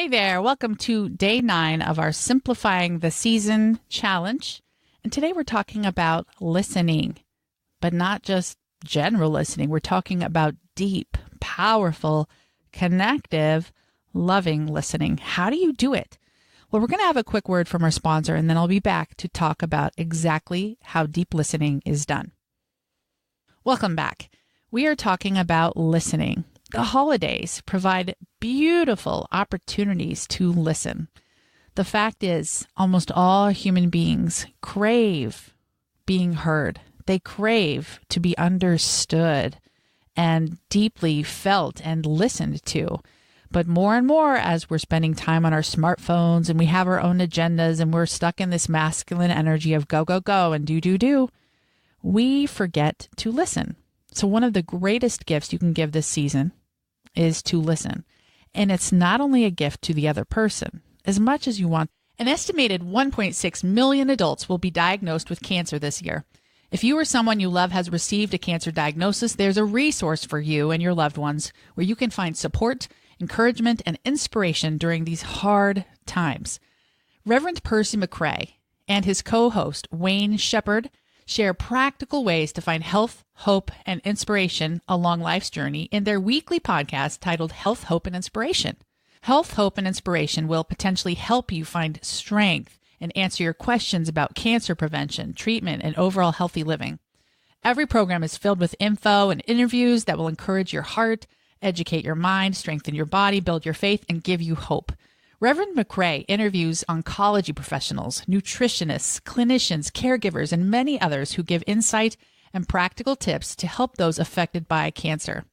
Hey there, welcome to day 9 of our Simplifying the Season challenge. And today we're talking about listening, but not just general listening. We're talking about deep, powerful, connective, loving listening. How do you do it? Well, we're going to have a quick word from our sponsor, and then I'll be back to talk about exactly how deep listening is done. Welcome back. We are talking about listening. The holidays provide beautiful opportunities to listen. The fact is, almost all human beings crave being heard. They crave to be understood and deeply felt and listened to. But more and more, as we're spending time on our smartphones and we have our own agendas and we're stuck in this masculine energy of go, go, go and do, do, do, we forget to listen. So one of the greatest gifts you can give this season is to listen. And it's not only a gift to the other person, as much as you want. An estimated 1.6 million adults will be diagnosed with cancer this year. If you or someone you love has received a cancer diagnosis, there's a resource for you and your loved ones where you can find support, encouragement, and inspiration during these hard times. Reverend Percy McRae and his co-host Wayne Shepherd share practical ways to find health, hope, and inspiration along life's journey in their weekly podcast titled Health, Hope, and Inspiration. Health, Hope, and Inspiration will potentially help you find strength and answer your questions about cancer prevention, treatment, and overall healthy living. Every program is filled with info and interviews that will encourage your heart, educate your mind, strengthen your body, build your faith, and give you hope. Reverend McRae interviews oncology professionals, nutritionists, clinicians, caregivers, and many others who give insight and practical tips to help those affected by cancer.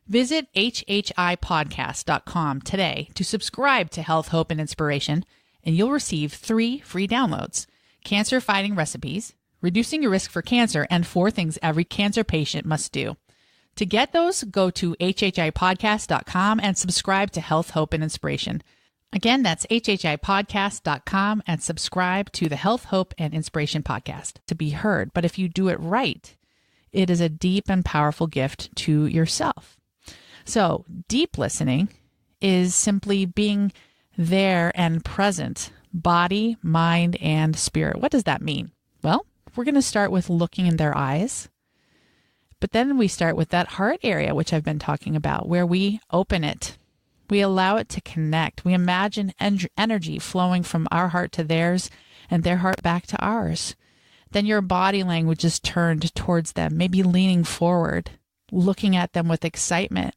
Visit hhipodcast.com today to subscribe to Health, Hope, and Inspiration, and you'll receive 3 free downloads: cancer-fighting recipes, reducing your risk for cancer, and 4 things every cancer patient must do. To get those, go to hhipodcast.com and subscribe to Health, Hope, and Inspiration. Again, that's hhipodcast.com and subscribe to the Health, Hope, and Inspiration podcast to be heard. But if you do it right, it is a deep and powerful gift to yourself. So deep listening is simply being there and present, body, mind, and spirit. What does that mean? Well, we're going to start with looking in their eyes. But then we start with that heart area, which I've been talking about, where we open it. We allow it to connect. We imagine energy flowing from our heart to theirs and their heart back to ours. Then your body language is turned towards them, maybe leaning forward, looking at them with excitement.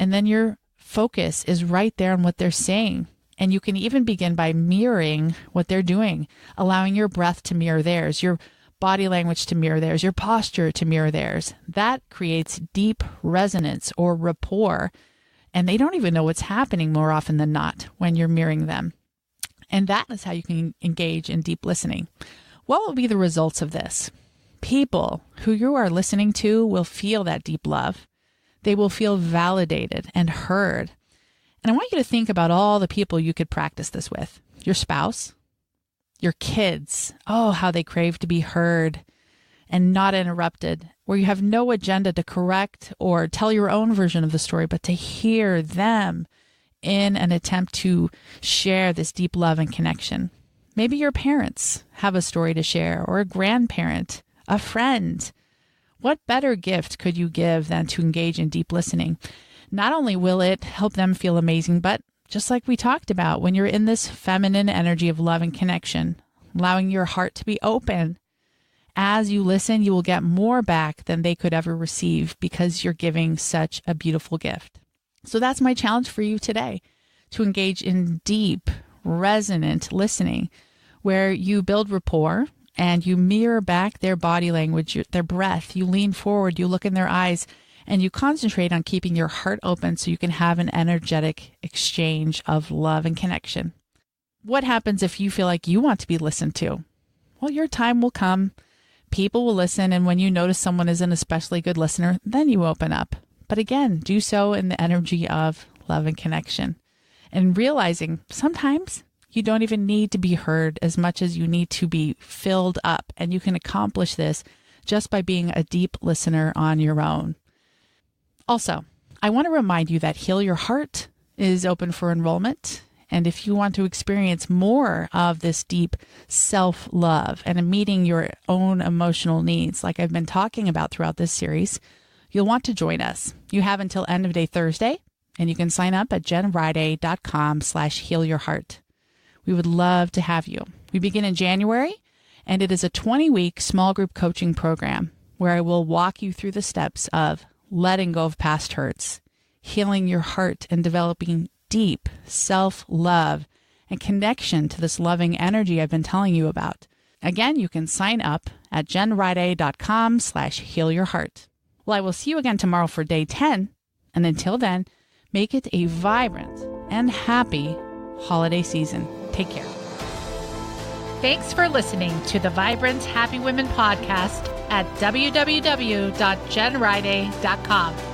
And then your focus is right there on what they're saying. And you can even begin by mirroring what they're doing, allowing your breath to mirror theirs, your body language to mirror theirs, your posture to mirror theirs. That creates deep resonance or rapport. And they don't even know what's happening more often than not when you're mirroring them. And that is how you can engage in deep listening. What will be the results of this? People who you are listening to will feel that deep love. They will feel validated and heard. And I want you to think about all the people you could practice this with. Your spouse, your kids. Oh, how they crave to be heard and not interrupted, where you have no agenda to correct or tell your own version of the story, but to hear them in an attempt to share this deep love and connection. Maybe your parents have a story to share, or a grandparent, a friend. What better gift could you give than to engage in deep listening? Not only will it help them feel amazing, but just like we talked about, when you're in this feminine energy of love and connection, allowing your heart to be open, as you listen, you will get more back than they could ever receive because you're giving such a beautiful gift. So that's my challenge for you today, to engage in deep, resonant listening, where you build rapport and you mirror back their body language, their breath. You lean forward, you look in their eyes, and you concentrate on keeping your heart open so you can have an energetic exchange of love and connection. What happens if you feel like you want to be listened to? Well, your time will come. People will listen, and when you notice someone is an especially good listener, then you open up. But again, do so in the energy of love and connection. And realizing sometimes you don't even need to be heard as much as you need to be filled up. And you can accomplish this just by being a deep listener on your own. Also, I want to remind you that Heal Your Heart is open for enrollment. And if you want to experience more of this deep self-love and meeting your own emotional needs, like I've been talking about throughout this series, you'll want to join us. You have until end of day Thursday, and you can sign up at jenriday.com/healyourheart. We would love to have you. We begin in January, and it is a 20-week small group coaching program where I will walk you through the steps of letting go of past hurts, healing your heart, and developing deep self-love and connection to this loving energy I've been telling you about. Again, you can sign up at jenriday.com/healyourheart. Well, I will see you again tomorrow for day 10. And until then, make it a vibrant and happy holiday season. Take care. Thanks for listening to the Vibrant Happy Women podcast at www.jenriday.com.